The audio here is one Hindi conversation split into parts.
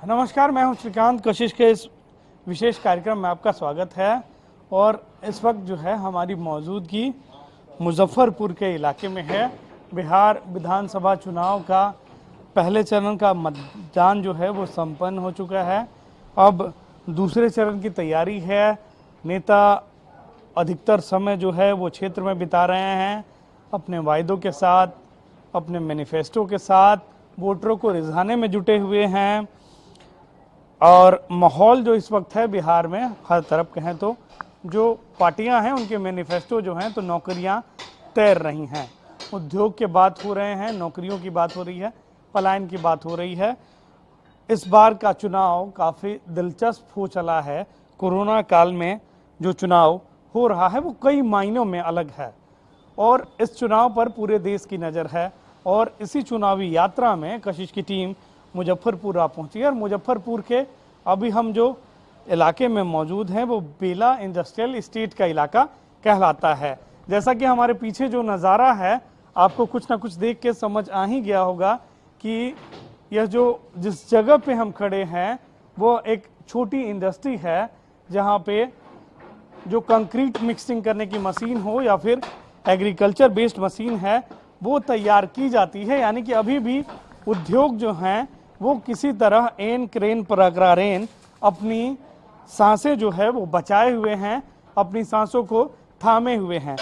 नमस्कार, मैं हूं श्रीकांत। कशिश के इस विशेष कार्यक्रम में आपका स्वागत है। और इस वक्त जो है हमारी मौजूदगी मुजफ्फरपुर के इलाके में है। बिहार विधानसभा चुनाव का पहले चरण का मतदान जो है वो संपन्न हो चुका है। अब दूसरे चरण की तैयारी है। नेता अधिकतर समय जो है वो क्षेत्र में बिता रहे हैं, अपने वायदों के साथ, अपने मैनिफेस्टो के साथ वोटरों को रिझाने में जुटे हुए हैं। और माहौल जो इस वक्त है बिहार में हर तरफ कहें तो जो पार्टियां हैं उनके मैनिफेस्टो जो हैं तो नौकरियां तैर रही हैं। उद्योग के बात हो रहे हैं, नौकरियों की बात हो रही है, पलायन की बात हो रही है। इस बार का चुनाव काफ़ी दिलचस्प हो चला है। कोरोना काल में जो चुनाव हो रहा है वो कई मायनों में अलग है और इस चुनाव पर पूरे देश की नज़र है। और इसी चुनावी यात्रा में कशिश की टीम मुजफ्फरपुर आ पहुंची है। और मुजफ्फरपुर के अभी हम जो इलाके में मौजूद हैं वो बेला इंडस्ट्रियल एस्टेट का इलाका कहलाता है। जैसा कि हमारे पीछे जो नज़ारा है आपको कुछ ना कुछ देख के समझ आ ही गया होगा कि यह जो जिस जगह पे हम खड़े हैं वो एक छोटी इंडस्ट्री है जहाँ पे जो कंक्रीट मिक्सिंग करने की मशीन हो या फिर एग्रीकल्चर बेस्ड मशीन है वो तैयार की जाती है। यानी कि अभी भी उद्योग जो हैं वो किसी तरह एन क्रेन पराक्रारेन अपनी सांसें जो है वो बचाए हुए हैं, अपनी सांसों को थामे हुए हैं।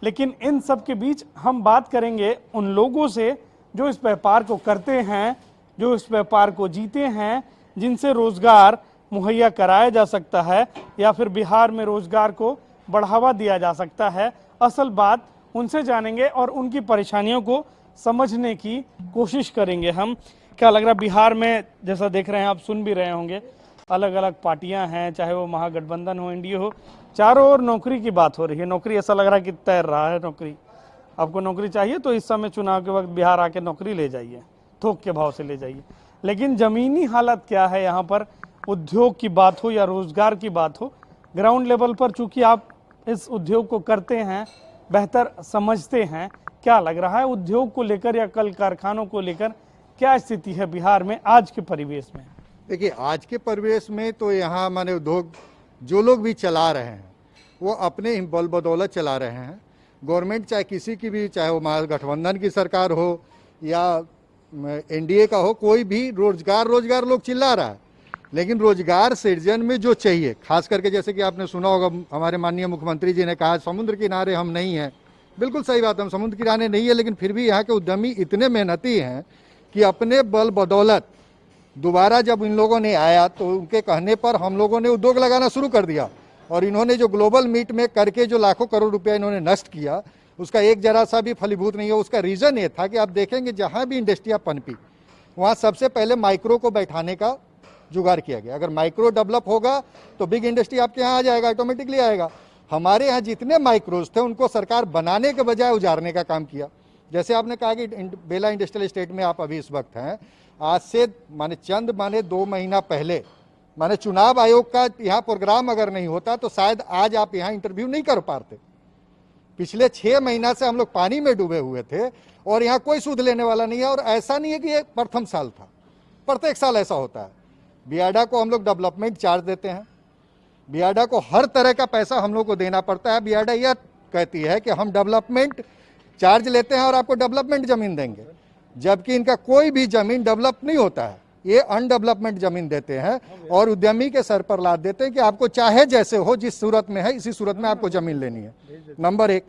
लेकिन इन सब के बीच हम बात करेंगे उन लोगों से जो इस व्यापार को करते हैं, जो इस व्यापार को जीते हैं, जिनसे रोजगार मुहैया कराया जा सकता है या फिर बिहार में रोजगार को बढ़ावा दिया जा सकता है। असल बात उनसे जानेंगे और उनकी परेशानियों को समझने की कोशिश करेंगे हम। क्या लग रहा है बिहार में, जैसा देख रहे हैं आप, सुन भी रहे होंगे, अलग अलग पार्टियां हैं, चाहे वो महागठबंधन हो, एनडीए हो, चारों ओर नौकरी की बात हो रही है। नौकरी ऐसा लग रहा है कि तैर रहा है। नौकरी, आपको नौकरी चाहिए तो इस समय चुनाव के वक्त बिहार आके नौकरी ले जाइए, थोक के भाव से ले जाइए। लेकिन ज़मीनी हालत क्या है यहाँ पर, उद्योग की बात हो या रोजगार की बात हो, ग्राउंड लेवल पर चूंकि आप इस उद्योग को करते हैं, बेहतर समझते हैं। क्या लग रहा है उद्योग को लेकर या कल कारखानों को लेकर क्या स्थिति है बिहार में आज के परिवेश में? देखिए, आज के परिवेश में तो यहाँ माने उद्योग जो लोग भी चला रहे हैं वो अपने बल बदौलत चला रहे हैं। गवर्नमेंट चाहे किसी की भी, चाहे वो महागठबंधन की सरकार हो या एनडीए का हो, कोई भी रोजगार रोजगार लोग चिल्ला रहा है। लेकिन रोजगार सृजन में जो चाहिए, खास करके जैसे कि आपने सुना होगा हमारे माननीय मुख्यमंत्री जी ने कहा समुद्र किनारे हम नहीं हैं। बिल्कुल सही बात है, हम समुद्र किनारे नहीं है, लेकिन फिर भी यहाँ के उद्यमी इतने मेहनती हैं कि अपने बल बदौलत दोबारा जब इन लोगों ने आया तो उनके कहने पर हम लोगों ने उद्योग लगाना शुरू कर दिया। और इन्होंने जो ग्लोबल मीट में करके जो लाखों करोड़ रुपया इन्होंने नष्ट किया उसका एक जरा सा भी फलीभूत नहीं है। उसका रीज़न ये था कि आप देखेंगे जहाँ भी इंडस्ट्रियाँ पनपी वहाँ सबसे पहले माइक्रो को बैठाने का जुगाड़ किया गया। अगर माइक्रो डेवलप होगा तो बिग इंडस्ट्री आपके यहाँ आ जाएगा, ऑटोमेटिकली आएगा। हमारे यहाँ जितने माइक्रोज थे उनको सरकार बनाने के बजाय उजारने का काम किया। जैसे आपने कहा कि बेला इंडस्ट्रियल एस्टेट में आप अभी इस वक्त हैं, आज से माने 2 महीना पहले माने चुनाव आयोग का यहाँ प्रोग्राम अगर नहीं होता तो शायद आज आप यहाँ इंटरव्यू नहीं कर पाते। पिछले 6 महीना से हम लोग पानी में डूबे हुए थे और यहाँ कोई सूद लेने वाला नहीं है। और ऐसा नहीं है कि ये प्रथम साल था, प्रत्येक साल ऐसा होता है। बियाडा को हम लोग डेवलपमेंट चार्ज देते हैं, बियाडा को हर तरह का पैसा हम लोग को देना पड़ता है। बियाडा यह कहती है कि हम डेवलपमेंट चार्ज लेते हैं और आपको डेवलपमेंट ज़मीन देंगे, जबकि इनका कोई भी ज़मीन डेवलप नहीं होता है। ये अनडेवलपमेंट ज़मीन देते हैं और उद्यमी के सर पर लाद देते हैं कि आपको चाहे जैसे हो, जिस सूरत में है इसी सूरत में आपको ज़मीन लेनी है। नंबर 1,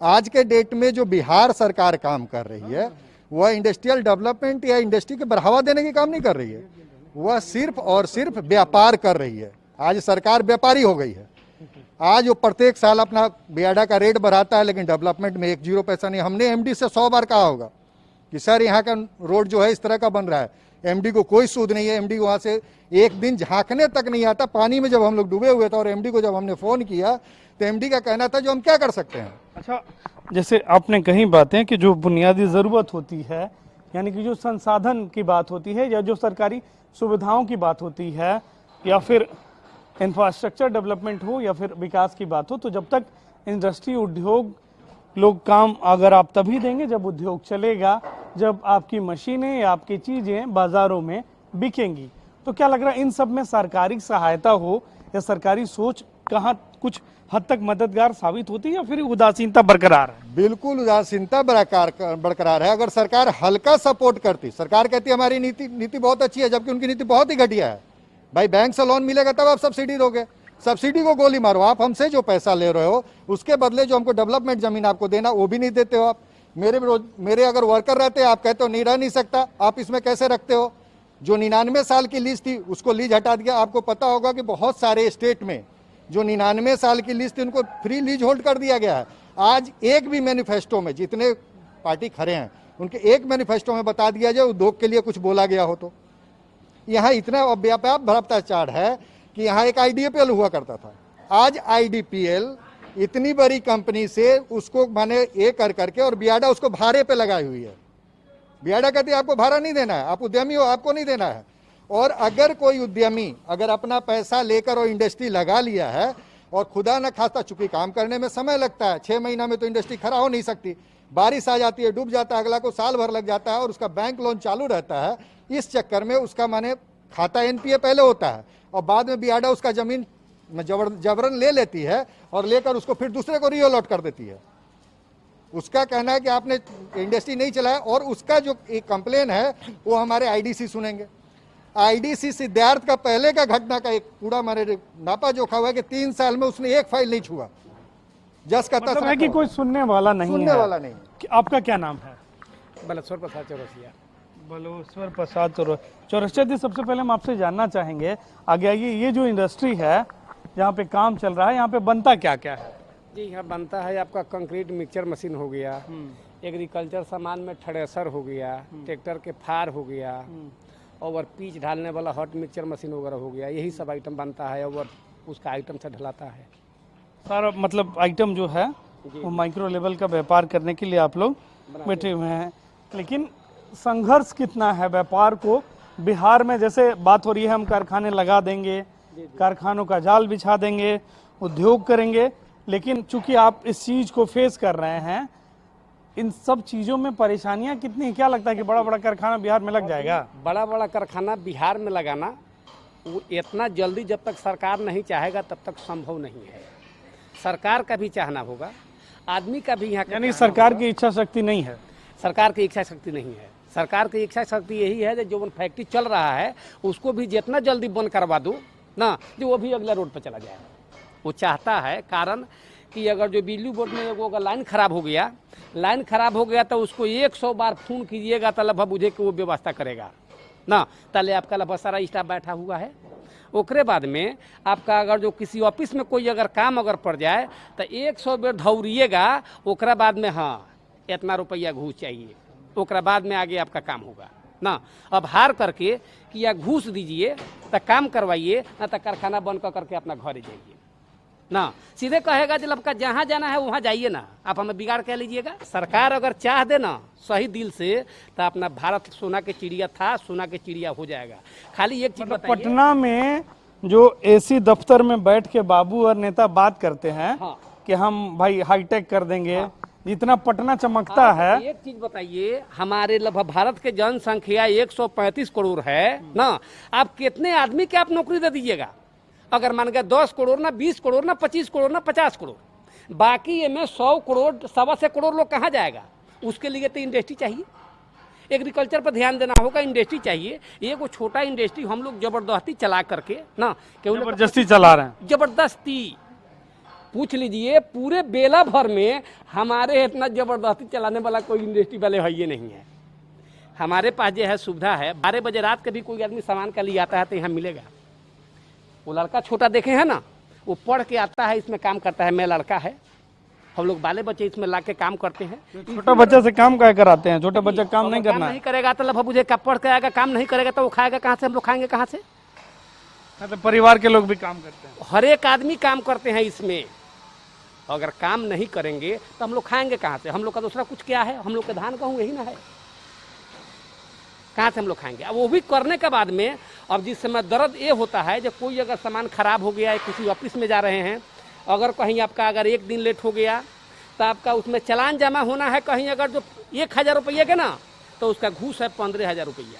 आज के डेट में जो बिहार सरकार काम कर रही है वह इंडस्ट्रियल डेवलपमेंट या इंडस्ट्री के बढ़ावा देने की काम नहीं कर रही है, वह सिर्फ और सिर्फ व्यापार कर रही है। आज सरकार व्यापारी हो गई है। आज वो प्रत्येक साल अपना बियाडा का रेट बढ़ाता है लेकिन डेवलपमेंट में 1 0 पैसा नहीं। हमने एमडी से 100 बार कहा होगा कि सर यहाँ का रोड जो है इस तरह का बन रहा है, एमडी को कोई सूद नहीं है। एमडी वहाँ से एक दिन झांकने तक नहीं आता। पानी में जब हम लोग डूबे हुए थे और एमडी को जब हमने फ़ोन किया तो एमडी का कहना था जो हम क्या कर सकते हैं। अच्छा, जैसे आपने कही बातें कि जो बुनियादी ज़रूरत होती है, यानी कि जो संसाधन की बात होती है या जो सरकारी सुविधाओं की बात होती है या फिर इंफ्रास्ट्रक्चर डेवलपमेंट हो या फिर विकास की बात हो, तो जब तक इंडस्ट्री, उद्योग लोग काम अगर आप तभी देंगे जब उद्योग चलेगा, जब आपकी मशीनें या आपकी चीज़ें बाज़ारों में बिकेंगी। तो क्या लग रहा है इन सब में सरकारी सहायता हो या सरकारी सोच कहाँ कुछ हद तक मददगार साबित होती है या फिर उदासीनता बरकरार है? बिल्कुल उदासीनता बरकरार है। अगर सरकार हल्का सपोर्ट करती, सरकार कहती हमारी नीति बहुत अच्छी है, जबकि उनकी नीति बहुत ही घटिया है। भाई बैंक से लोन मिलेगा तब आप सब्सिडी दोगे, सब्सिडी को गोली मारो। आप हमसे जो पैसा ले रहे हो उसके बदले जो हमको डेवलपमेंट जमीन आपको देना वो भी नहीं देते हो आप। मेरे अगर वर्कर रहते आप कहते हो नहीं रह नहीं सकता, आप इसमें कैसे रखते हो? जो 99 साल की लीज थी उसको लीज हटा दिया। आपको पता होगा कि बहुत सारे स्टेट में जो 99 साल की लीज थी उनको फ्री लीज होल्ड कर दिया गया है। आज एक भी मैनिफेस्टो में, जितने पार्टी खड़े हैं उनके एक मैनिफेस्टो में बता दिया जाए उद्योग के लिए कुछ बोला गया हो तो। यहाँ इतना व्यापक भ्रष्टाचार है कि यहाँ एक आईडीपीएल हुआ करता था, आज आईडीपीएल इतनी बड़ी कंपनी से उसको माने ये कर करके और बियाडा उसको भाड़े पे लगाई हुई है। बियाडा कहती है आपको भाड़ा नहीं देना है, आप उद्यमी हो, आपको नहीं देना है। और अगर कोई उद्यमी अगर अपना पैसा लेकर और इंडस्ट्री लगा लिया है और खुदा न खास्ता, चूंकि काम करने में समय लगता है, 6 महीना में तो इंडस्ट्री खड़ा हो नहीं सकती, बारिश आ जाती है, डूब जाता है, अगला को साल भर लग जाता है और उसका बैंक लोन चालू रहता है। इस चक्कर में उसका माने खाता एनपीए पहले होता है और बाद में बियाडा उसका जमीन जबरन ले लेती है और लेकर उसको फिर दूसरे को रीअलॉट कर देती है। उसका कहना है कि आपने इंडस्ट्री नहीं चलाया और उसका जो एक कंप्लेन है वो हमारे आईडीसी सुनेंगे। आईडीसी सिद्धार्थ का पहले का घटना का एक पूरा माने नापा जोखा हुआ है कि 3 साल में उसने एक फाइल नहीं छुआ। जस का मतलब है कि कोई सुनने वाला नहीं सुनने है। वाला नहीं। आपका क्या नाम है? बलेश्वर प्रसाद चौरसिया। बलेश्वर प्रसाद चौरसिया जी, सबसे पहले हम आपसे जानना चाहेंगे, आगे आइए, ये जो इंडस्ट्री है जहाँ पे काम चल रहा है यहाँ पे बनता क्या क्या है? जी यहाँ बनता है आपका कंक्रीट मिक्सचर मशीन हो गया, एग्रीकल्चर सामान में थ्रेसर हो गया, ट्रैक्टर के फार हो गया, और पीच ढालने वाला हॉट मिक्सचर मशीन वगैरह हो गया, यही सब आइटम बनता है और उसका आइटम से ढलाता है। सारा मतलब आइटम जो है वो माइक्रो लेवल का व्यापार करने के लिए आप लोग बैठे हुए हैं। लेकिन संघर्ष कितना है व्यापार को बिहार में? जैसे बात हो रही है हम कारखाने लगा देंगे, कारखानों का जाल बिछा देंगे, उद्योग करेंगे, लेकिन चूंकि आप इस चीज को फेस कर रहे हैं, इन सब चीजों में परेशानियां कितनी हैं? क्या लगता है कि बड़ा बड़ा कारखाना बिहार में लग जाएगा? बड़ा बड़ा कारखाना बिहार में लगाना वो इतना जल्दी जब तक सरकार नहीं चाहेगा तब तक संभव नहीं है। सरकार का भी चाहना होगा, आदमी का भी यहाँ, यानी सरकार की इच्छा शक्ति नहीं है। सरकार की इच्छा शक्ति नहीं है। सरकार की इच्छा शक्ति यही है कि जो फैक्ट्री चल रहा है उसको भी जितना जल्दी बंद करवा दो ना, जो वो भी अगला रोड पर चला जाए। वो चाहता है, कारण कि अगर जो बिजली बोर्ड में अगर लाइन खराब हो गया तो उसको 100 बार फोन कीजिएगा तो लगभग बुझे कि वो व्यवस्था करेगा ना। ताले आपका लगभग सारा स्टाफ बैठा हुआ है। ओकरे बाद में आपका अगर जो किसी ऑफिस में कोई अगर काम अगर पड़ जाए तो 100 बेर दौड़िएगा, ओकरा बाद में हाँ इतना रुपया घूस चाहिए, ओकरा बाद में आगे आपका काम होगा ना। अब हार करके कि या घूस दीजिए तो काम करवाइए, ना तो कारखाना बंद करके अपना घर जाइए ना। सीधे कहेगा जब आपका जहाँ जाना है वहाँ जाइए ना, आप हमें बिगाड़ कह लीजिएगा। सरकार अगर चाह दे ना सही दिल से तो अपना भारत सोना के चिड़िया था, सोना के चिड़िया हो जाएगा। खाली एक चीज बताइए, पटना में जो एसी दफ्तर में बैठ के बाबू और नेता बात करते हैं हाँ, कि हम भाई हाईटेक कर देंगे, हाँ, जितना पटना चमकता है। एक चीज बताइए, हमारे लगभग भारत के जनसंख्या 135 करोड़ है ना। आप कितने आदमी के आप नौकरी दे दीजिएगा? अगर मान गया 10 करोड़ ना, 20 करोड़ ना, 25 करोड़ ना, 50 करोड़, बाकी ये में 100 करोड़ 125 करोड़ लोग कहाँ जाएगा? उसके लिए तो इंडस्ट्री चाहिए, एग्रीकल्चर पर ध्यान देना होगा, इंडस्ट्री चाहिए। ये को छोटा इंडस्ट्री हम लोग जबरदस्ती चला करके ना, जबरदस्ती चला रहे हैं। जबरदस्ती पूछ लीजिए, पूरे बेला भर में हमारे इतना जबरदस्ती चलाने वाला कोई इंडस्ट्री वाले है ये नहीं है। हमारे पास जो है सुविधा है, 12 बजे रात के भी कोई आदमी सामान का लिए आता है तो यहाँ मिलेगा। वो लड़का छोटा देखे है ना, वो पढ़ के आता है, इसमें काम करता है, मैं लड़का है, हम लोग बाले बच्चे इसमें ला के काम करते हैं। छोटा बच्चा से काम क्या कराते हैं? छोटा बच्चा काम नहीं करना नहीं करेगा तो लगभग मुझे पढ़ के आएगा, काम नहीं करेगा तो वो खाएगा कहाँ से? हम लोग खाएंगे कहाँ से? तो परिवार के लोग भी काम करते हैं, हर एक आदमी काम करते हैं इसमें। अगर काम नहीं करेंगे तो हम लोग खाएंगे कहाँ से? हम लोग का दूसरा कुछ क्या है? हम लोग का धान गेहूं यही ना है, कहाँ से हम लोग खाएंगे? अब वो भी करने के बाद में अब जिस समय दर्द ये होता है जब कोई अगर सामान खराब हो गया है, किसी ऑफिस में जा रहे हैं, अगर कहीं आपका अगर 1 दिन लेट हो गया तो आपका उसमें चालान जमा होना है। कहीं अगर जो 1000 रुपये के ना तो उसका घूस है 15,000 रुपया।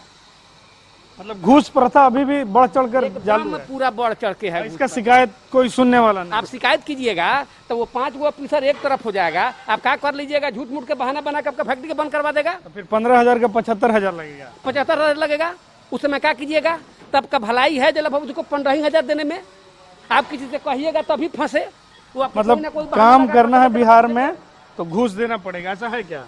मतलब घूस प्रथा अभी भी बढ़ चढ़कर एकदम चालू है। पूरा बढ़ चढ़ के है। इसका शिकायत कोई सुनने वाला नहीं। आप शिकायत कीजिएगा तो वो 5 गो ऑफिसर एक तरफ हो जाएगा, आप क्या कर लीजिएगा, झूठ मूठ के बहाना बना के आपका फैक्ट्री के बंद करवा देगा। तो फिर 15,000 का 75,000 लगेगा। 75,000 लगेगा, उस समय क्या कीजिएगा, तब का भलाई है जब उसको 15,000 देने में। आप किसी से कहिएगा तभी फंसे वो, आपको कोई ना कोई मतलब बहाना काम लगा करना है के बिहार में तो घूस देना पड़ेगा, ऐसा है क्या?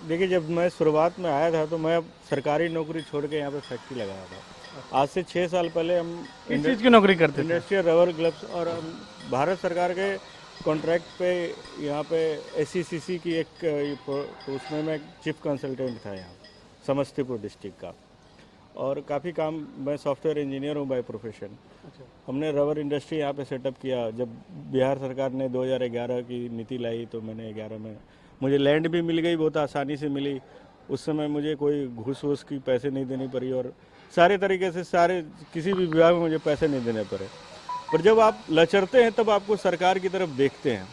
देखिए, जब मैं शुरुआत में आया था तो मैं सरकारी नौकरी छोड़ के यहाँ पे फैक्ट्री लगाया था। आज से 6 साल पहले हम किस चीज़ की नौकरी करते थे? इंडस्ट्रियल रबर ग्लव्स और हम भारत सरकार के कॉन्ट्रैक्ट पे यहाँ पे SCCC की तो उसमें मैं चीफ कंसल्टेंट था यहाँ समस्तीपुर डिस्ट्रिक्ट का। और काफ़ी काम, मैं सॉफ्टवेयर इंजीनियर हूँ बाय प्रोफेशन। हमने रबर इंडस्ट्री यहाँ पे सेटअप किया। जब बिहार सरकार ने 2011 की नीति लाई तो मैंने 11 में मुझे लैंड भी मिल गई, बहुत आसानी से मिली। उस समय मुझे कोई घूस वूस की पैसे नहीं देनी पड़ी और सारे तरीके से किसी भी विभाग में मुझे पैसे नहीं देने पड़े। पर जब आप लचरते हैं तब आपको सरकार की तरफ देखते हैं।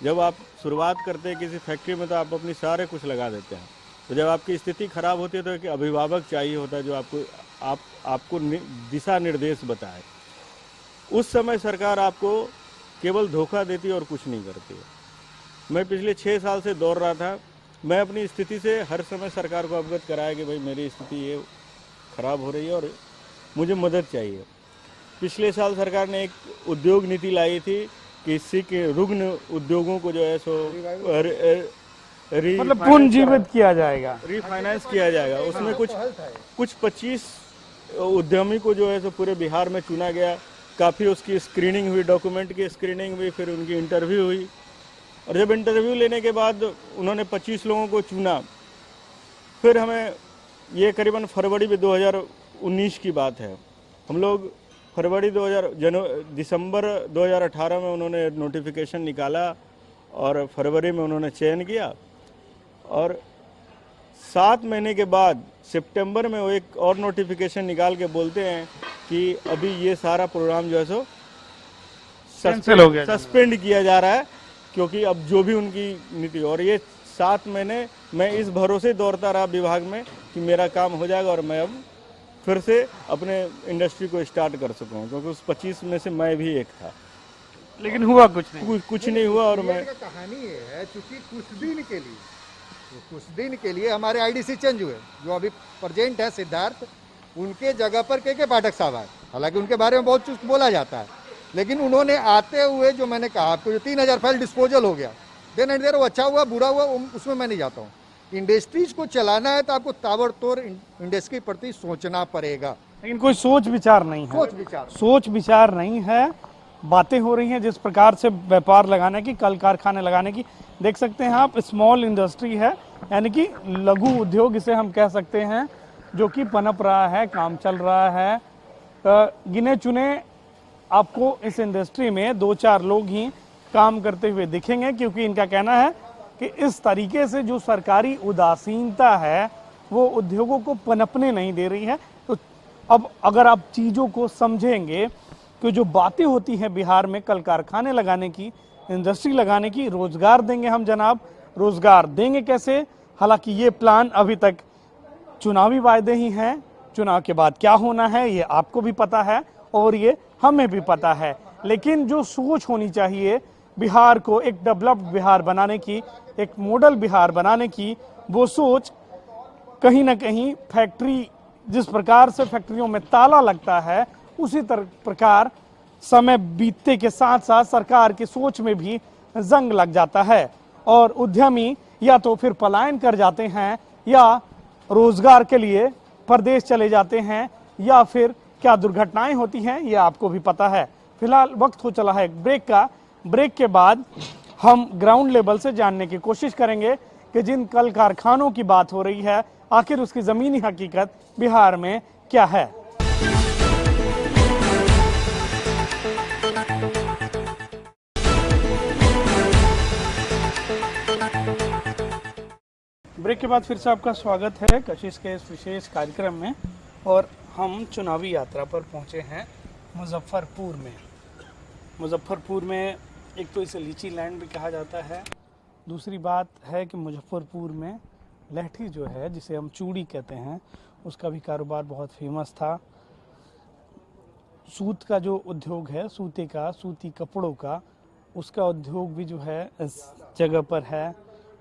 जब आप शुरुआत करते हैं किसी फैक्ट्री में तो आप अपनी सारे कुछ लगा देते हैं। तो जब आपकी स्थिति खराब होती है तो एक अभिभावक चाहिए होता है जो आपको दिशा निर्देश बताए। उस समय सरकार आपको केवल धोखा देती है और कुछ नहीं करती है। मैं पिछले 6 साल से दौड़ रहा था। मैं अपनी स्थिति से हर समय सरकार को अवगत कराया कि भाई मेरी स्थिति ये खराब हो रही है और मुझे मदद चाहिए। पिछले साल सरकार ने एक उद्योग नीति लाई थी कि इससे के रुग्ण उद्योगों को जो है सो मतलब पुनर्जीवित किया जाएगा, रीफाइनेंस किया जाएगा। उसमें कुछ 25 उद्यमी को जो है सो पूरे बिहार में चुना गया। काफ़ी उसकी स्क्रीनिंग हुई, डॉक्यूमेंट की स्क्रीनिंग हुई, फिर उनकी इंटरव्यू हुई। और जब इंटरव्यू लेने के बाद उन्होंने 25 लोगों को चुना, फिर हमें ये करीबन फरवरी में 2019 की बात है। हम लोग दिसंबर 2018 में उन्होंने नोटिफिकेशन निकाला और फरवरी में उन्होंने चयन किया। और 7 महीने के बाद सितंबर में वो एक और नोटिफिकेशन निकाल के बोलते हैं कि अभी ये सारा प्रोग्राम जो है सो सस्पेंड किया जा रहा है, क्योंकि अब जो भी उनकी नीति। और ये 7 महीने मैं इस भरोसे दौड़ता रहा विभाग में कि मेरा काम हो जाएगा और मैं अब फिर से अपने इंडस्ट्री को स्टार्ट कर सकूँ, क्योंकि उस 25 में से मैं भी एक था। लेकिन हुआ कुछ नहीं हुआ। और मैं कहानी ये है, चूंकि कुछ दिन के लिए हमारे IDC चेंज हुए। जो अभी प्रेजेंट है सिद्धार्थ, उनके जगह पर के पाठक साहब आए। हालांकि उनके बारे में बहुत कुछ बोला जाता है, लेकिन उन्होंने आते हुए जो मैंने कहा आपको, जो 3,000 फाइल डिस्पोजल हो गया, देन एंड देयर, वो अच्छा हुआ बुरा हुआ उसमें मैं नहीं जाता हूँ। इंडस्ट्रीज को चलाना है तो आपको ताबड़तोड़ इंडस्ट्री के प्रति सोचना पड़ेगा। लेकिन कोई सोच विचार नहीं है। सोच विचार नहीं है। बातें हो रही हैं जिस प्रकार से व्यापार लगाने की, कल कारखाने लगाने की। देख सकते हैं आप, स्मॉल इंडस्ट्री है, यानी कि लघु उद्योग इसे हम कह सकते हैं, जो कि पनप रहा है, काम चल रहा है। गिने चुने आपको इस इंडस्ट्री में 2-4 लोग ही काम करते हुए दिखेंगे, क्योंकि इनका कहना है कि इस तरीके से जो सरकारी उदासीनता है वो उद्योगों को पनपने नहीं दे रही है। तो अब अगर आप चीज़ों को समझेंगे कि जो बातें होती हैं बिहार में कल कारखाने लगाने की, इंडस्ट्री लगाने की, रोजगार देंगे हम जनाब, रोजगार देंगे कैसे? हालांकि ये प्लान अभी तक चुनावी वायदे ही हैं। चुनाव के बाद क्या होना है ये आपको भी पता है और ये हमें भी पता है। लेकिन जो सोच होनी चाहिए बिहार को एक डेवलप्ड बिहार बनाने की, एक मॉडल बिहार बनाने की, वो सोच कहीं ना कहीं फैक्ट्री, जिस प्रकार से फैक्ट्रियों में ताला लगता है, उसी प्रकार समय बीतते के साथ साथ सरकार की सोच में भी जंग लग जाता है और उद्यमी या तो फिर पलायन कर जाते हैं या रोजगार के लिए परदेश चले जाते हैं, या फिर क्या दुर्घटनाएं होती हैं ये आपको भी पता है। फिलहाल वक्त हो चला है एक ब्रेक का। ब्रेक के बाद हम ग्राउंड लेवल से जानने की कोशिश करेंगे कि जिन कल कारखानों की बात हो रही है, आखिर उसकी जमीनी हकीकत बिहार में क्या है। ब्रेक के बाद फिर से आपका स्वागत है कशिश के इस विशेष कार्यक्रम में। और हम चुनावी यात्रा पर पहुंचे हैं मुजफ्फरपुर में। मुजफ्फरपुर में एक तो इसे लीची लैंड भी कहा जाता है, दूसरी बात है कि मुजफ्फरपुर में लहठी जो है, जिसे हम चूड़ी कहते हैं, उसका भी कारोबार बहुत फेमस था। सूत का जो उद्योग है, सूती कपड़ों का, उसका उद्योग भी जो है इस जगह पर है।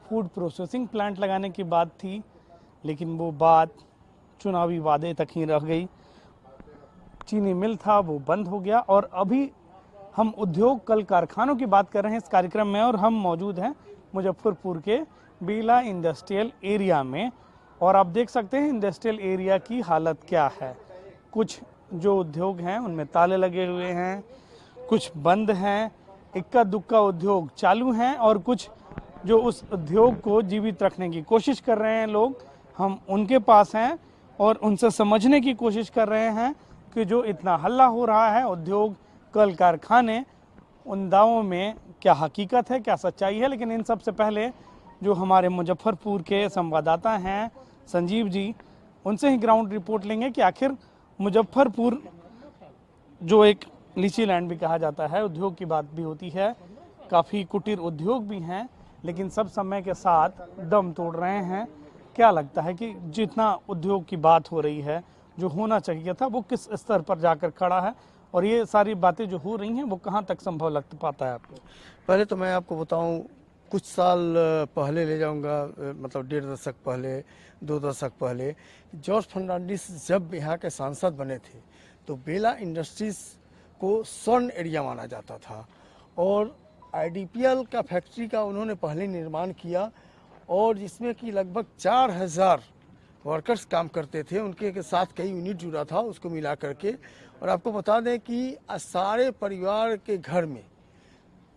फूड प्रोसेसिंग प्लांट लगाने की बात थी, लेकिन वो बात चुनावी वादे तक ही रह गई। चीनी मिल था, वो बंद हो गया। और अभी हम उद्योग कल कारखानों की बात कर रहे हैं इस कार्यक्रम में, और हम मौजूद हैं मुजफ्फरपुर के बेला इंडस्ट्रियल एरिया में। और आप देख सकते हैं इंडस्ट्रियल एरिया की हालत क्या है। कुछ जो उद्योग हैं उनमें ताले लगे हुए हैं, कुछ बंद हैं, इक्का दुक्का उद्योग चालू हैं, और कुछ जो उस उद्योग को जीवित रखने की कोशिश कर रहे हैं लोग, हम उनके पास हैं और उनसे समझने की कोशिश कर रहे हैं कि जो इतना हल्ला हो रहा है उद्योग कल कारखाने, उन दावों में क्या हकीकत है, क्या सच्चाई है। लेकिन इन सब से पहले जो हमारे मुजफ्फरपुर के संवाददाता हैं संजीव जी, उनसे ही ग्राउंड रिपोर्ट लेंगे कि आखिर मुजफ्फरपुर जो एक लीची लैंड भी कहा जाता है, उद्योग की बात भी होती है, काफ़ी कुटीर उद्योग भी हैं, लेकिन सब समय के साथ दम तोड़ रहे हैं। क्या लगता है कि जितना उद्योग की बात हो रही है, जो होना चाहिए था, वो किस स्तर पर जाकर खड़ा है, और ये सारी बातें जो हो रही हैं वो कहाँ तक संभव लग पाता है आपको? पहले तो मैं आपको बताऊं, कुछ साल पहले ले जाऊंगा, मतलब 1.5 दशक पहले, 2 दशक पहले, जॉर्ज फर्नांडिस जब यहाँ के सांसद बने थे तो बेला इंडस्ट्रीज को स्वर्ण एरिया माना जाता था, और आईडीपीएल का फैक्ट्री का उन्होंने पहले निर्माण किया, और जिसमें कि लगभग 4000 वर्कर्स काम करते थे, उनके के साथ कई यूनिट जुड़ा था उसको मिला करके। और आपको बता दें कि सारे परिवार के घर में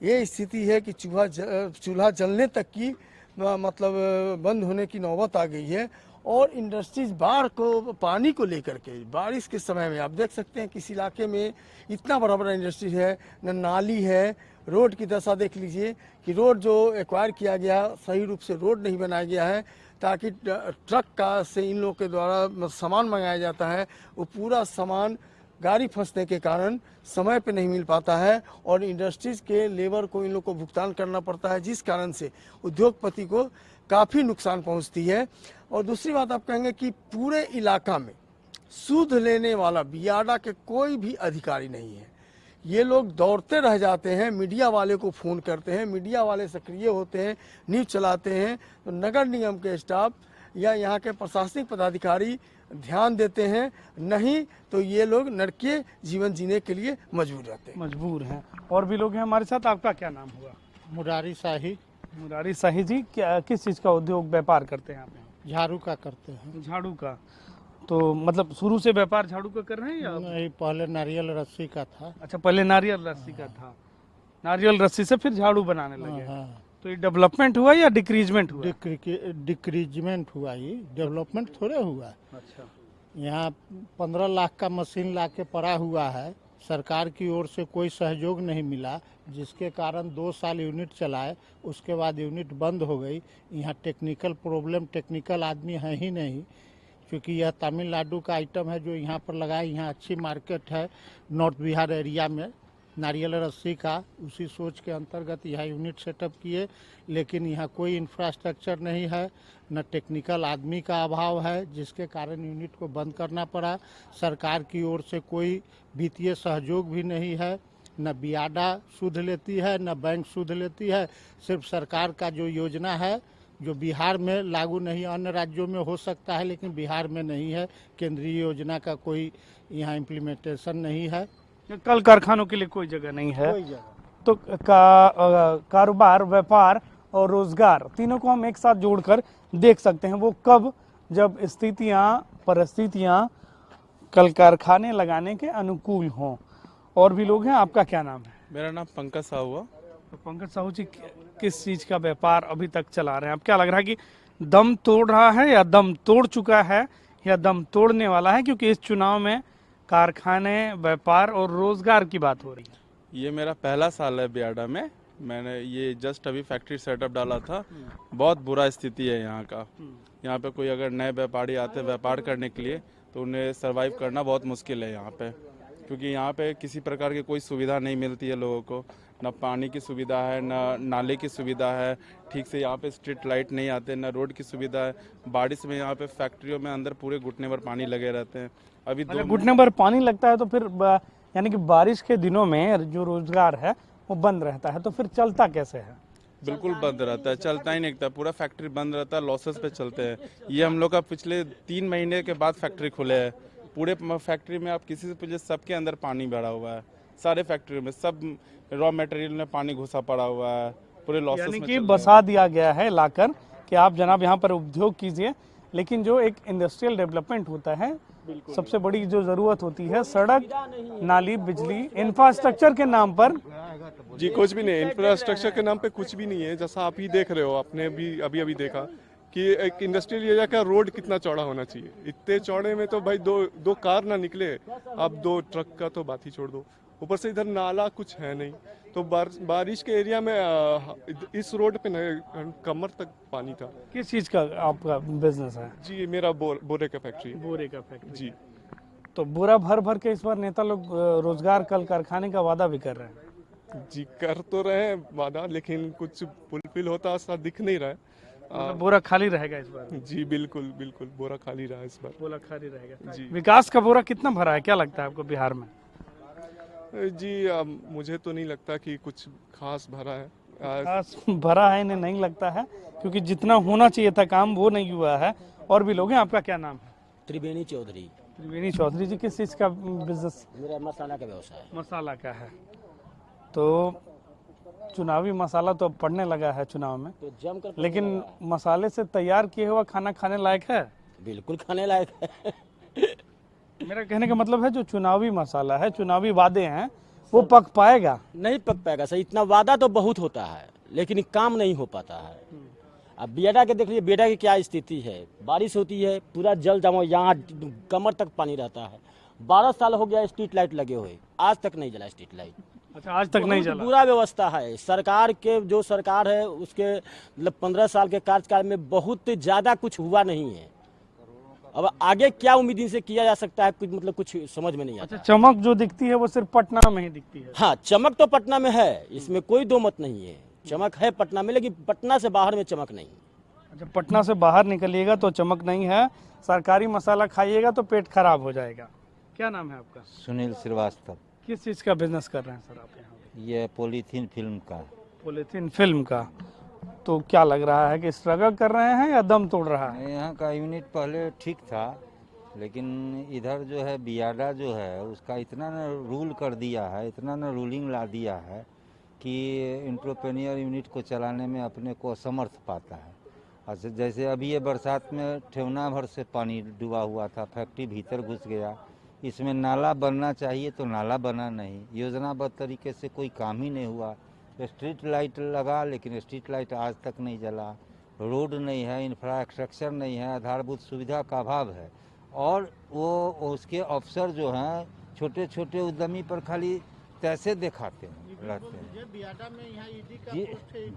ये स्थिति है कि चूल्हा जलने तक की मतलब बंद होने की नौबत आ गई है। और इंडस्ट्रीज बाढ़ को, पानी को लेकर के, बारिश के समय में आप देख सकते हैं किस इलाके में इतना बड़ा बड़ा इंडस्ट्री है, न नाली है, रोड की दशा देख लीजिए कि रोड जो एक्वायर किया गया सही रूप से रोड नहीं बनाया गया है, ताकि ट्रक का से इन लोगों के द्वारा सामान मंगाया जाता है, वो पूरा सामान गाड़ी फंसने के कारण समय पे नहीं मिल पाता है, और इंडस्ट्रीज के लेबर को इन लोग को भुगतान करना पड़ता है, जिस कारण से उद्योगपति को काफ़ी नुकसान पहुंचती है। और दूसरी बात आप कहेंगे कि पूरे इलाका में सूद लेने वाला बियाडा के कोई भी अधिकारी नहीं है। ये लोग दौड़ते रह जाते हैं, मीडिया वाले को फ़ोन करते हैं, मीडिया वाले सक्रिय होते हैं, न्यूज़ चलाते हैं, तो नगर निगम के स्टाफ या यहाँ के प्रशासनिक पदाधिकारी ध्यान देते हैं, नहीं तो ये लोग नरकीय जीवन जीने के लिए मजबूर हैं। और भी लोग हैं हमारे साथ। आपका क्या नाम हुआ? मुरारी शाही। मुरारी शाही जी, क्या किस चीज़ का उद्योग व्यापार करते हैं आप? झाड़ू का करते हैं। झाड़ू का। तो मतलब शुरू से व्यापार झाड़ू का कर रहे हैं या? नहीं, पहले नारियल रस्सी का था। अच्छा, पहले नारियल रस्सी का था, नारियल रस्सी से फिर झाड़ू बनाने लगे। हाँ, तो ये डेवलपमेंट हुआ या डिक्रीजमेंट हुआ? डिक्रीजमेंट हुआ, ये डेवलपमेंट थोड़े हुआ। अच्छा। यहाँ 15 लाख का मशीन लाके पड़ा हुआ है, सरकार की ओर से कोई सहयोग नहीं मिला, जिसके कारण 2 साल यूनिट चलाए, उसके बाद यूनिट बंद हो गई। यहाँ टेक्निकल प्रॉब्लम, टेक्निकल आदमी है ही नहीं, क्योंकि यह तमिलनाडु का आइटम है जो यहाँ पर लगा है। यहाँ अच्छी मार्केट है नॉर्थ बिहार एरिया में नारियल रस्सी का, उसी सोच के अंतर्गत यहाँ यूनिट सेटअप किए, लेकिन यहाँ कोई इंफ्रास्ट्रक्चर नहीं है, न टेक्निकल आदमी का अभाव है, जिसके कारण यूनिट को बंद करना पड़ा। सरकार की ओर से कोई वित्तीय सहयोग भी नहीं है, न बियाडा सूद लेती है, न बैंक सूद लेती है। सिर्फ सरकार का जो योजना है जो बिहार में लागू नहीं, अन्य राज्यों में हो सकता है लेकिन बिहार में नहीं है, केंद्रीय योजना का कोई यहाँ इम्प्लीमेंटेशन नहीं है। कल कारखानों के लिए कोई जगह नहीं है। कोई जगह। तो कारोबार, व्यापार और रोजगार तीनों को हम एक साथ जोड़कर देख सकते हैं। वो कब? जब स्थितियाँ, परिस्थितियाँ कल कारखाने लगाने के अनुकूल हों। और भी लोग हैं। आपका क्या नाम है? मेरा नाम पंकज साहू है। तो पंकज साहू जी, किस चीज़ का व्यापार अभी तक चला रहे हैं? अब क्या लग रहा है कि दम तोड़ रहा है, या दम तोड़ चुका है, या दम तोड़ने वाला है? क्योंकि इस चुनाव में कारखाने, व्यापार और रोजगार की बात हो रही है। ये मेरा पहला साल है बियाडा में। मैंने ये जस्ट अभी फैक्ट्री सेटअप डाला था। बहुत बुरा स्थिति है यहाँ का। यहाँ पे कोई अगर नए व्यापारी आते हैं व्यापार करने के लिए तो उन्हें सरवाइव करना बहुत मुश्किल है यहाँ पे, क्योंकि यहाँ पे किसी प्रकार की कोई सुविधा नहीं मिलती है लोगों को, ना पानी की सुविधा है, ना नाले की सुविधा है, ठीक से यहाँ पे स्ट्रीट लाइट नहीं आते, ना रोड की सुविधा है। बारिश में यहाँ पे फैक्ट्रियों में अंदर पूरे घुटने भर पानी लगे रहते हैं। अभी दो मतलब घुटने भर पानी लगता है तो फिर यानी कि बारिश के दिनों में जो रोजगार है वो बंद रहता है, तो फिर चलता कैसे है? बिल्कुल बंद रहता है, चलता ही नहीं था, पूरा फैक्ट्री बंद रहता है, लॉसेस पे चलते हैं। ये हम लोग का पिछले 3 महीने के बाद फैक्ट्री खुले है। पूरे फैक्ट्री में आप किसी से पूछिए, सबके अंदर पानी भरा हुआ है। सारे फैक्ट्री में सब रॉ मटेरियल में पानी घुसा पड़ा हुआ है, पूरे लॉसेस यानी में कि चल रहे हैं। बसा दिया गया है लाकर कि आप जनाब यहाँ पर उद्योग कीजिए, लेकिन जो एक इंडस्ट्रियल डेवलपमेंट होता है, सबसे बड़ी जो जरूरत होती है सड़क, नाली, बिजली, इंफ्रास्ट्रक्चर के नाम पर जी कुछ भी नहीं, इंफ्रास्ट्रक्चर के नाम पे कुछ भी नहीं है। जैसा आप ही देख रहे हो, आपने भी अभी देखा कि एक इंडस्ट्रियल एरिया का रोड कितना चौड़ा होना चाहिए। इतने चौड़े में तो भाई दो कार ना निकले, अब 2 ट्रक का तो बात ही छोड़ दो। ऊपर से इधर नाला कुछ है नहीं, तो बारिश के एरिया में इस रोड पे न कमर तक पानी था। किस चीज का आपका बिजनेस है? जी मेरा बोरे का फैक्ट्री है। बोरे का फैक्ट्री। जी तो बोरा भर भर के इस बार नेता लोग रोजगार कल कारखाने का वादा भी कर रहे हैं। जी कर तो रहे हैं वादा, लेकिन कुछ फुलफिल होता ऐसा दिख नहीं रहा है। मतलब बोरा खाली रहेगा इस बार? जी बिल्कुल बिल्कुल, बोरा खाली रहा इस बार। बोरा खाली रहेगा जी। विकास का बोरा कितना भरा है, क्या लगता है आपको बिहार में? जी मुझे तो नहीं लगता कि कुछ खास भरा है। खास भरा है इन्हें नहीं लगता है, क्योंकि जितना होना चाहिए था काम वो नहीं हुआ है। और भी लोग हैं। आपका क्या नाम है? त्रिवेणी चौधरी। त्रिवेणी चौधरी जी, किस चीज का बिजनेस? मेरा मसाला का व्यवसाय है। मसाला का है। तो चुनावी मसाला तो अब पड़ने लगा है चुनाव में, तो जमकर लेकिन मसाले से तैयार किया हुआ खाना खाने लायक है? बिल्कुल खाने लायक है। मेरा कहने का मतलब है जो चुनावी मसाला है, चुनावी वादे हैं, वो पक पाएगा? नहीं पक पाएगा सही। इतना वादा तो बहुत होता है, लेकिन काम नहीं हो पाता है। अब बेड़ा के देख लीजिए, बेड़ा की क्या स्थिति है। बारिश होती है, पूरा जल जमा, यहाँ कमर तक पानी रहता है। 12 साल हो गया स्ट्रीट लाइट लगे हुए, आज तक नहीं जला स्ट्रीट लाइट। अच्छा, आज तक नहीं बहुत जला? बुरा व्यवस्था है सरकार के। जो सरकार है उसके मतलब 15 साल के कार्यकाल में बहुत ज्यादा कुछ हुआ नहीं है। अब आगे क्या उम्मीद इनसे किया जा सकता है, कुछ मतलब कुछ समझ में नहीं आता। अच्छा, चमक जो दिखती है वो सिर्फ पटना में ही दिखती है? हाँ, चमक तो पटना में है, इसमें कोई दो मत नहीं है। चमक है पटना में, लेकिन पटना से बाहर में चमक नहीं। अच्छा, पटना से बाहर निकलिएगा तो चमक नहीं है, सरकारी मसाला खाइएगा तो पेट खराब हो जाएगा। क्या नाम है आपका? सुनील श्रीवास्तव। किस चीज का बिजनेस कर रहे हैं सर आप यहाँ पे? ये पॉलीथीन फिल्म का। पॉलीथीन फिल्म का। तो क्या लग रहा है कि स्ट्रगल कर रहे हैं या दम तोड़ रहा है? यहाँ का यूनिट पहले ठीक था, लेकिन इधर जो है बियाडा जो है उसका इतना न रूल कर दिया है, इतना न रूलिंग ला दिया है कि एंटरप्रेन्योर यूनिट को चलाने में अपने को असमर्थ पाता है। अच्छा, जैसे अभी ये बरसात में ठेवना भर से पानी डूबा हुआ था, फैक्ट्री भीतर घुस गया। इसमें नाला बनना चाहिए तो नाला बना नहीं, योजनाबद्ध तरीके से कोई काम ही नहीं हुआ। स्ट्रीट लाइट लगा, लेकिन स्ट्रीट लाइट आज तक नहीं जला। रोड नहीं है, इंफ्रास्ट्रक्चर नहीं है, आधारभूत सुविधा का अभाव है। और वो उसके अफसर जो हैं छोटे छोटे उद्यमी पर खाली पैसे दिखाते हैं रहते हैं,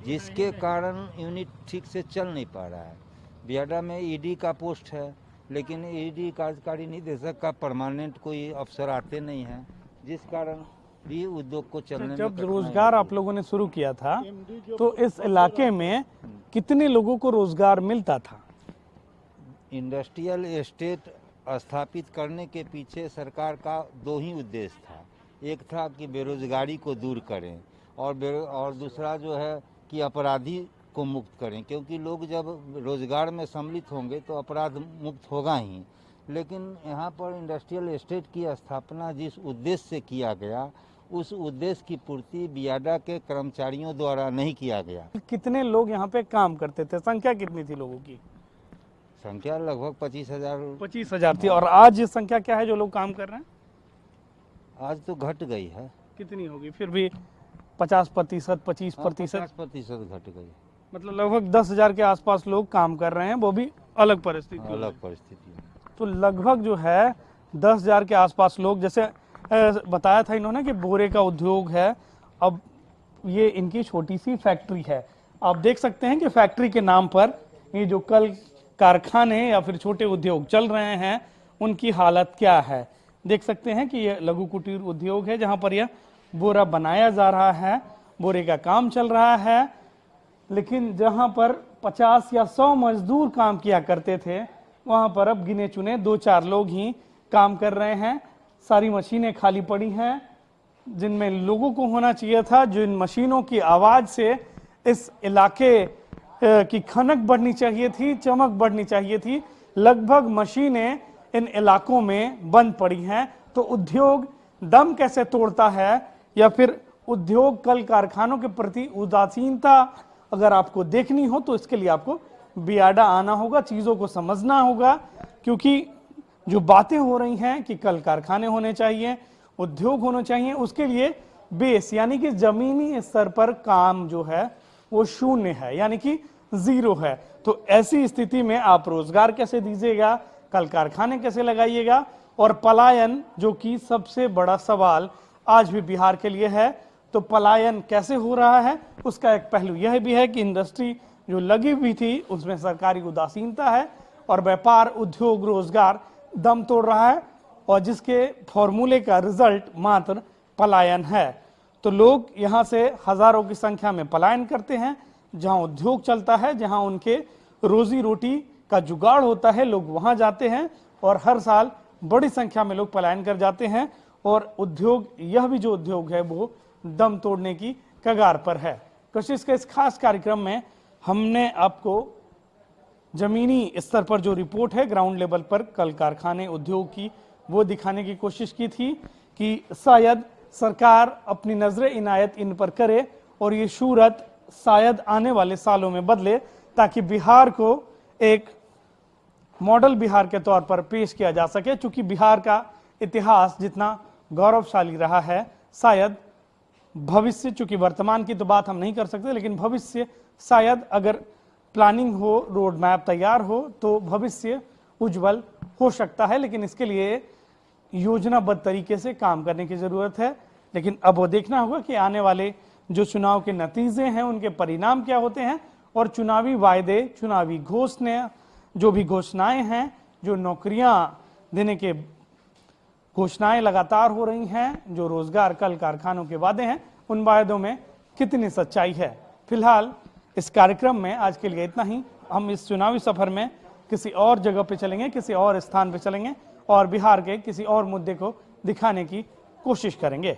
जिसके कारण यूनिट ठीक से चल नहीं पा रहा है। बियाडा में ईडी का पोस्ट है, लेकिन ईडी कार्यकारी निदेशक का परमानेंट कोई अफसर आते नहीं हैं, जिस कारण भी उद्योग को चलने में जब रोजगार आप लोगों ने शुरू किया था तो इस इलाके में कितने लोगों को रोजगार मिलता था? इंडस्ट्रियल एस्टेट स्थापित करने के पीछे सरकार का 2 ही उद्देश्य था। एक था कि बेरोजगारी को दूर करें, और दूसरा जो है कि अपराधी को मुक्त करें, क्योंकि लोग जब रोजगार में सम्मिलित होंगे तो अपराध मुक्त होगा ही। लेकिन यहाँ पर इंडस्ट्रियल एस्टेट की स्थापना जिस उद्देश्य से किया गया, उस उद्देश्य की पूर्ति बियाडा के कर्मचारियों द्वारा नहीं किया गया। कितने लोग यहाँ पे काम करते थे, संख्या कितनी थी लोगों की? संख्या लगभग 25,000। 25,000 थी। और आज ये संख्या क्या है जो लोग काम कर रहे हैं? आज तो घट गई है। कितनी होगी फिर भी? 50%, 25%? 50% घट गई। मतलब लगभग 10,000 के आसपास लोग काम कर रहे हैं, वो भी अलग परिस्थिति। अलग परिस्थिति। तो लगभग जो है 10,000 के आसपास लोग, जैसे बताया था इन्होंने कि बोरे का उद्योग है। अब ये इनकी छोटी सी फैक्ट्री है। आप देख सकते हैं कि फैक्ट्री के नाम पर ये जो कल कारखाने या फिर छोटे उद्योग चल रहे हैं उनकी हालत क्या है। देख सकते हैं कि ये लघु कुटीर उद्योग है जहां पर यह बोरा बनाया जा रहा है बोरे का काम चल रहा है, लेकिन जहां पर 50 या 100 मजदूर काम किया करते थे वहां पर अब गिने चुने 2-4 लोग ही काम कर रहे हैं। सारी मशीनें खाली पड़ी हैं जिनमें लोगों को होना चाहिए था। जो इन मशीनों की आवाज से इस इलाके की खनक बढ़नी चाहिए थी, चमक बढ़नी चाहिए थी, लगभग मशीनें इन इलाकों में बंद पड़ी हैं। तो उद्योग दम कैसे तोड़ता है, या फिर उद्योग कल कारखानों के प्रति उदासीनता अगर आपको देखनी हो तो इसके लिए आपको बियाडा आना होगा, चीजों को समझना होगा। क्योंकि जो बातें हो रही हैं कि कल कारखाने होने चाहिए, उद्योग होने चाहिए, उसके लिए बेस यानी कि जमीनी स्तर पर काम जो है वो शून्य है, यानी कि जीरो है। तो ऐसी स्थिति में आप रोजगार कैसे दीजिएगा, कल कारखाने कैसे लगाइएगा? और पलायन जो कि सबसे बड़ा सवाल आज भी बिहार के लिए है, तो पलायन कैसे हो रहा है उसका एक पहलू यह भी है कि इंडस्ट्री जो लगी हुई थी उसमें सरकारी उदासीनता है और व्यापार, उद्योग, रोजगार दम तोड़ रहा है, और जिसके फॉर्मूले का रिजल्ट मात्र पलायन है। तो लोग यहाँ से हजारों की संख्या में पलायन करते हैं। जहाँ उद्योग चलता है, जहाँ उनके रोजी रोटी का जुगाड़ होता है, लोग वहां जाते हैं और हर साल बड़ी संख्या में लोग पलायन कर जाते हैं। और उद्योग, यह भी जो उद्योग है वो दम तोड़ने की कगार पर है। कोशिश के इस खास कार्यक्रम में हमने आपको जमीनी स्तर पर जो रिपोर्ट है, ग्राउंड लेवल पर कल कारखाने, उद्योग की, वो दिखाने की कोशिश की थी कि शायद सरकार अपनी नजरें इनायत इन पर करे और ये सूरत शायद आने वाले सालों में बदले, ताकि बिहार को एक मॉडल बिहार के तौर पर पेश किया जा सके। चूंकि बिहार का इतिहास जितना गौरवशाली रहा है, शायद भविष्य, चूंकि वर्तमान की तो बात हम नहीं कर सकते, लेकिन भविष्य शायद अगर प्लानिंग हो, रोड मैप तैयार हो तो भविष्य उज्जवल हो सकता है। लेकिन इसके लिए योजनाबद्ध तरीके से काम करने की जरूरत है। लेकिन अब वो देखना होगा कि आने वाले जो चुनाव के नतीजे हैं उनके परिणाम क्या होते हैं, और चुनावी वायदे, चुनावी घोषणाएं, जो भी घोषणाएं हैं, जो नौकरियां देने के घोषणाएं लगातार हो रही हैं, जो रोजगार, कल कारखानों के वादे हैं, उन वायदों में कितनी सच्चाई है। फिलहाल इस कार्यक्रम में आज के लिए इतना ही। हम इस चुनावी सफर में किसी और जगह पे चलेंगे, किसी और स्थान पे चलेंगे और बिहार के किसी और मुद्दे को दिखाने की कोशिश करेंगे।